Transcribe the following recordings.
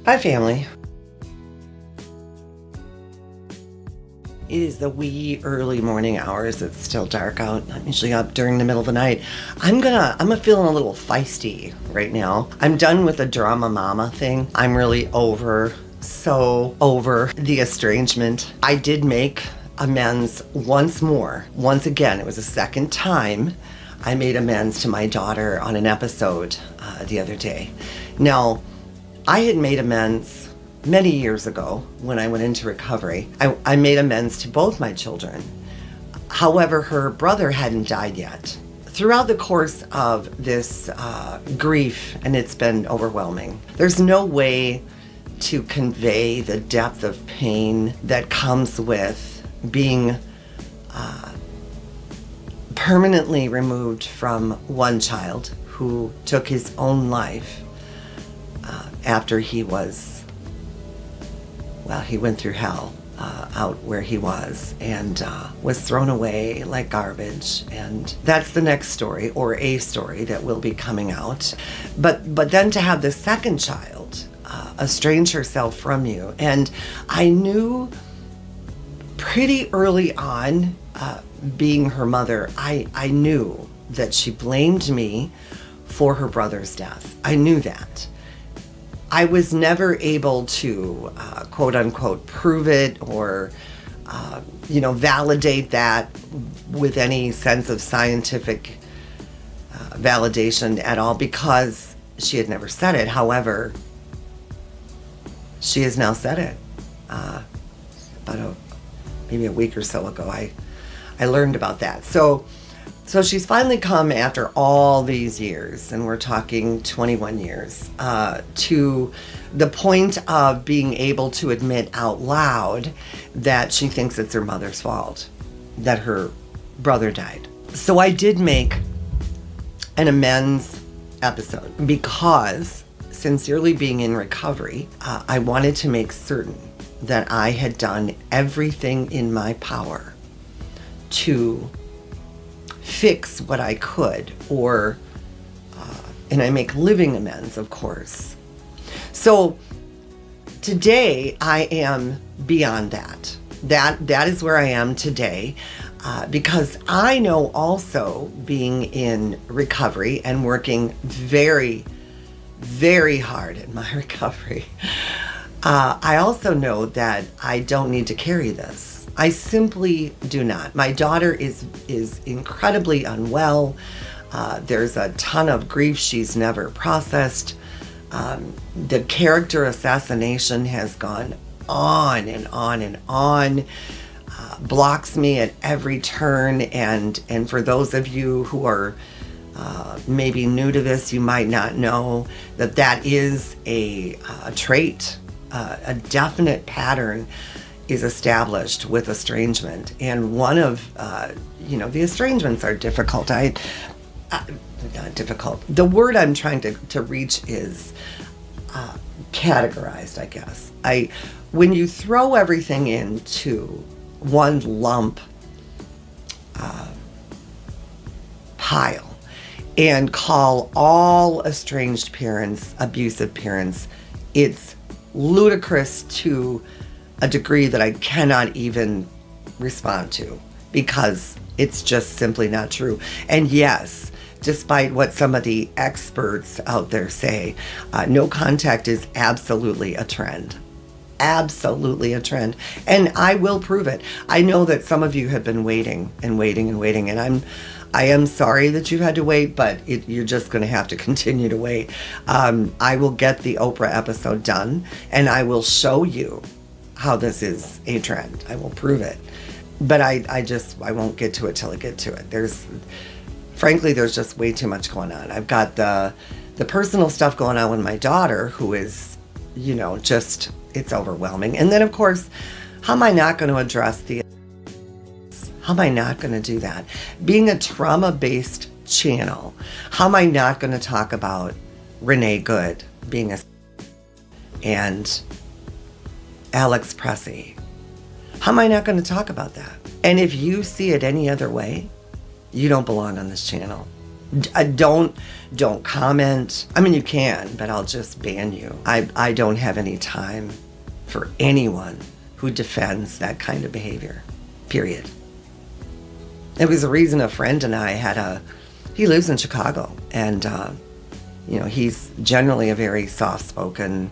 Hi, family. It is the wee early morning hours. It's still dark out. I'm usually up during the middle of the night. I'm feeling a little feisty right now. I'm done with the drama mama thing. I'm really so over the estrangement. I did make amends once more. Once again, it was the second time I made amends to my daughter on an episode the other day. Now, I had made amends many years ago when I went into recovery. I made amends to both my children. However, her brother hadn't died yet. Throughout the course of this grief, and it's been overwhelming, there's no way to convey the depth of pain that comes with being permanently removed from one child who took his own life after he was, well, he went through hell out where he was and was thrown away like garbage. And that's the next story, or a story that will be coming out. But then to have the second child estrange herself from you. And I knew pretty early on, being her mother, I knew that she blamed me for her brother's death. I knew that. I was never able to, quote unquote, prove it or, validate that with any sense of scientific validation at all, because she had never said it. However, she has now said it. Maybe a week or so ago, I learned about that. So she's finally come after all these years, and we're talking 21 years, to the point of being able to admit out loud that she thinks it's her mother's fault that her brother died. So I did make an amends episode because, sincerely being in recovery, I wanted to make certain that I had done everything in my power to fix what I could, and I make living amends, of course. So today I am beyond that. That is where I am today, because I know also, being in recovery and working very, very hard in my recovery, I also know that I don't need to carry this. I simply do not. My daughter is incredibly unwell. There's a ton of grief she's never processed. The character assassination has gone on and on and on. Blocks me at every turn. And for those of you who are maybe new to this, you might not know that is a trait. A definite pattern is established with estrangement, and one of the estrangements are difficult. Not difficult. The word I'm trying to reach is categorized, I guess. When you throw everything into one lump pile and call all estranged parents abusive parents, it's ludicrous to a degree that I cannot even respond to, because it's just simply not true. And yes, despite what some of the experts out there say, no contact is absolutely a trend. Absolutely a trend. And I will prove it. I know that some of you have been waiting and waiting and waiting, and I am sorry that you've had to wait, but you're just going to have to continue to wait. I will get the Oprah episode done, and I will show you how this is a trend. I will prove it. But I won't get to it till I get to it. There's just way too much going on. I've got the personal stuff going on with my daughter, who is, it's overwhelming. And then, of course, how am I not going to address how am I not going to do that? Being a trauma-based channel, how am I not going to talk about Renee Good being and Alex Pressey? How am I not going to talk about that? And if you see it any other way, you don't belong on this channel. Don't comment. I mean, you can, but I'll just ban you. I don't have any time for anyone who defends that kind of behavior, period. It was the reason a friend and I he lives in Chicago, and he's generally a very soft-spoken,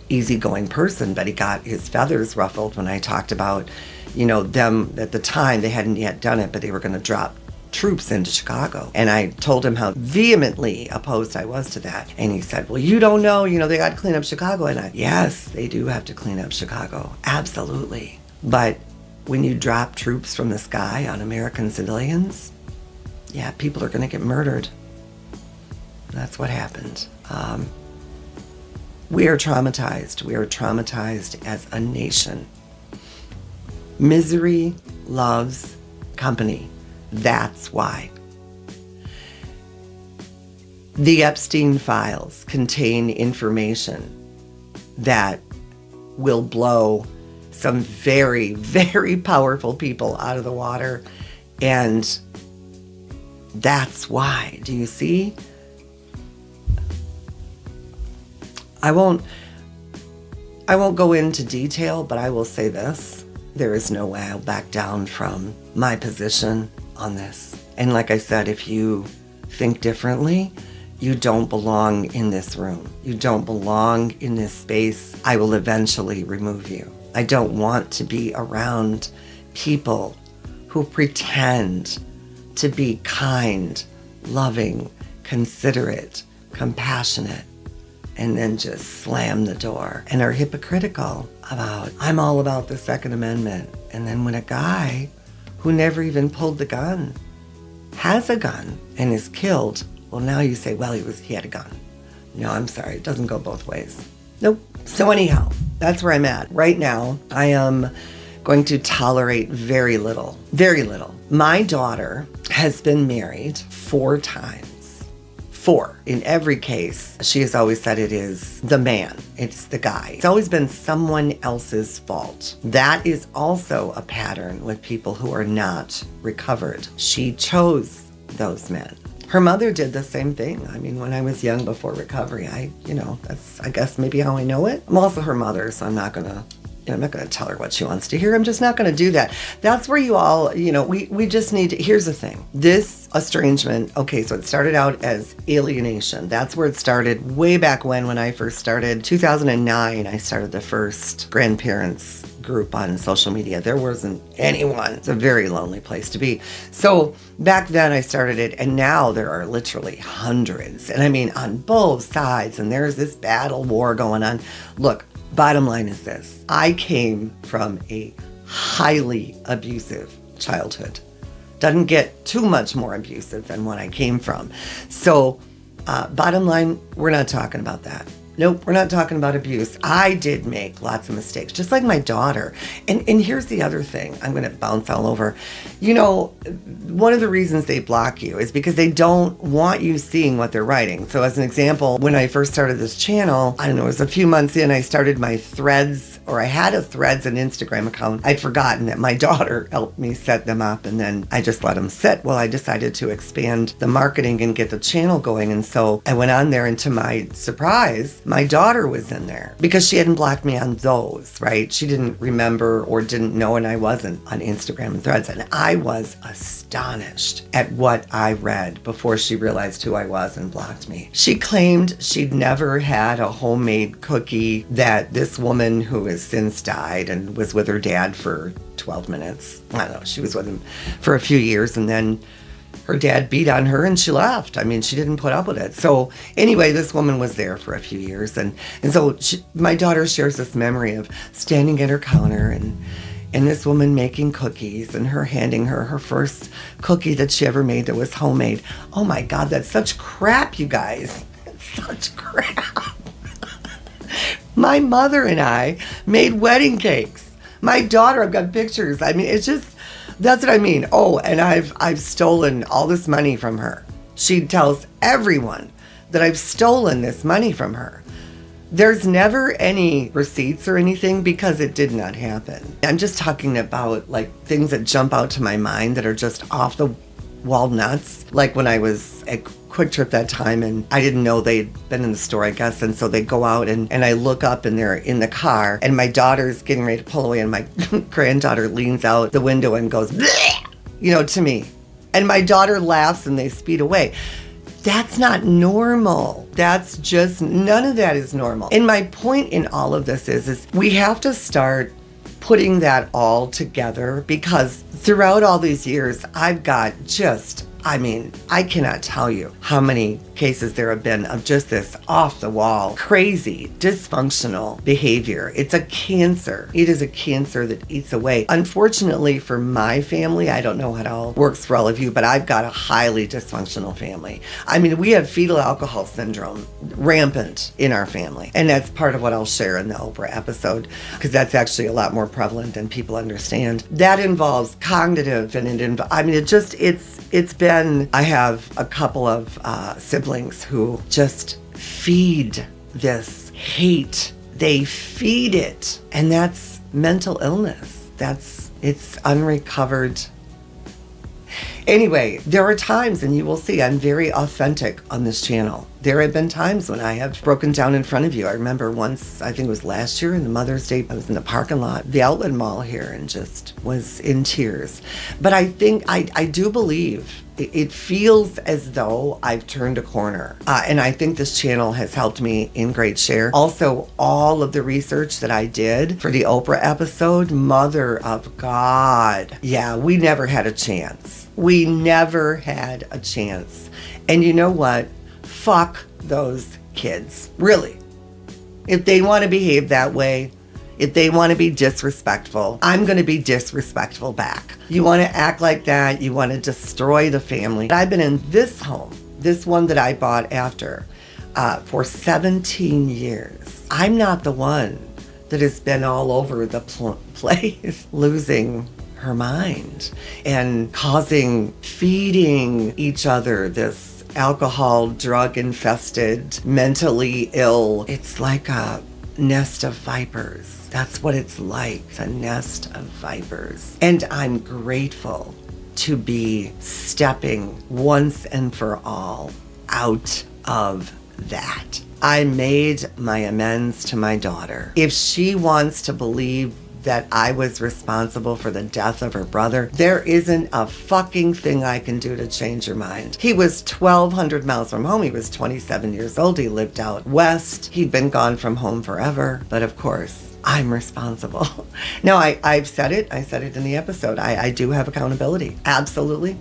easygoing person, but he got his feathers ruffled when I talked about, them at the time, they hadn't yet done it, but they were going to drop troops into Chicago. And I told him how vehemently opposed I was to that. And he said, well, you don't know, they got to clean up Chicago. And yes, they do have to clean up Chicago. Absolutely. But when you drop troops from the sky on American civilians, yeah, people are going to get murdered. That's what happened. We are traumatized. We are traumatized as a nation. Misery loves company. That's why. The Epstein files contain information that will blow some very, very powerful people out of the water. And that's why. Do you see? I won't go into detail, but I will say this. There is no way I'll back down from my position on this. And like I said, if you think differently, you don't belong in this room. You don't belong in this space. I will eventually remove you. I don't want to be around people who pretend to be kind, loving, considerate, compassionate, and then just slam the door and are hypocritical about, I'm all about the Second Amendment. And then when a guy who never even pulled the gun has a gun and is killed, well, now you say, well, he had a gun. No, I'm sorry, it doesn't go both ways. Nope. So anyhow, that's where I'm at. Right now, I am going to tolerate very little, very little. My daughter has been married 4 times. 4. In every case, she has always said it is the man. It's the guy. It's always been someone else's fault. That is also a pattern with people who are not recovered. She chose those men. Her mother did the same thing. I mean, when I was young before recovery, that's, I guess, maybe how I know it. I'm also her mother, so I'm not going to tell her what she wants to hear. I'm just not going to do that. That's where you all, we just need to, here's the thing. This estrangement, okay, so it started out as alienation. That's where it started way back when I first started. 2009, I started the first grandparents group on social media. There wasn't anyone. It's a very lonely place to be. So back then I started it, and now there are literally hundreds. And I mean, on both sides, and there's this battle war going on. Look, bottom line is this. I came from a highly abusive childhood. Doesn't get too much more abusive than what I came from. So bottom line, we're not talking about that. Nope, we're not talking about abuse. I did make lots of mistakes, just like my daughter. And here's the other thing. I'm going to bounce all over. One of the reasons they block you is because they don't want you seeing what they're writing. So as an example, when I first started this channel, I don't know, it was a few months in, I started my Threads, or I had a Threads and Instagram account. I'd forgotten that my daughter helped me set them up, and then I just let them sit. Well, I decided to expand the marketing and get the channel going. And so I went on there, and to my surprise, my daughter was in there because she hadn't blocked me on those, right? She didn't remember or didn't know, and I wasn't on Instagram and Threads. And I was astonished at what I read before she realized who I was and blocked me. She claimed she'd never had a homemade cookie, that this woman who has since died and was with her dad for 12 minutes. I don't know, she was with him for a few years, and then her dad beat on her and she left. I mean, she didn't put up with it. So anyway, this woman was there for a few years. And so my daughter shares this memory of standing at her counter and this woman making cookies, and her handing her first cookie that she ever made that was homemade. Oh my God, that's such crap, you guys. It's such crap. My mother and I made wedding cakes. My daughter, I've got pictures. I mean, it's just, that's what I mean. Oh, and I've stolen all this money from her. She tells everyone that I've stolen this money from her. There's never any receipts or anything because it did not happen. I'm just talking about like things that jump out to my mind that are just off the walnuts. Like when I was at Quick Trip that time and I didn't know they'd been in the store, I guess. And so they go out and I look up and they're in the car and my daughter's getting ready to pull away and my granddaughter leans out the window and goes, bleh, to me. And my daughter laughs and they speed away. That's not normal. That's just, none of that is normal. And my point in all of this is we have to start putting that all together, because throughout all these years, I've got I cannot tell you how many cases there have been of just this off the wall, crazy, dysfunctional behavior. It's a cancer. It is a cancer that eats away. Unfortunately for my family, I don't know how it all works for all of you, but I've got a highly dysfunctional family. I mean, we have fetal alcohol syndrome rampant in our family. And that's part of what I'll share in the Oprah episode, because that's actually a lot more prevalent than people understand. That involves cognitive and it's been, I have a couple of siblings who just feed this hate. They feed it. And that's mental illness. It's unrecovered. Anyway, there are times, and you will see I'm very authentic on this channel. There have been times when I have broken down in front of you. I remember once, I think it was last year in the Mother's Day, I was in the parking lot, the outlet mall here, and just was in tears. But I think, I do believe, it feels as though I've turned a corner. And I think this channel has helped me in great share. Also, all of the research that I did for the Oprah episode, Mother of God. Yeah, we never had a chance. We never had a chance. And you know what? Fuck those kids. Really. If they want to behave that way, if they want to be disrespectful, I'm going to be disrespectful back. You want to act like that, you want to destroy the family. I've been in this home, this one that I bought after, for 17 years. I'm not the one that has been all over the place losing her mind and feeding each other this alcohol, drug infested, mentally ill. It's like a nest of vipers. That's what it's like. It's a nest of vipers. And I'm grateful to be stepping once and for all out of that. I made my amends to my daughter. If she wants to believe that I was responsible for the death of her brother, there isn't a fucking thing I can do to change her mind. He was 1,200 miles from home. He was 27 years old. He lived out west. He'd been gone from home forever. But of course, I'm responsible. No, I've said it. I said it in the episode. I do have accountability. Absolutely.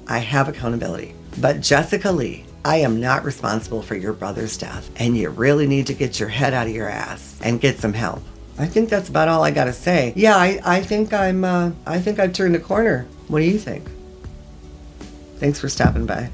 I have accountability. But Jessica Lee, I am not responsible for your brother's death. And you really need to get your head out of your ass and get some help. I think that's about all I gotta say. Yeah, I think I've turned a corner. What do you think? Thanks for stopping by.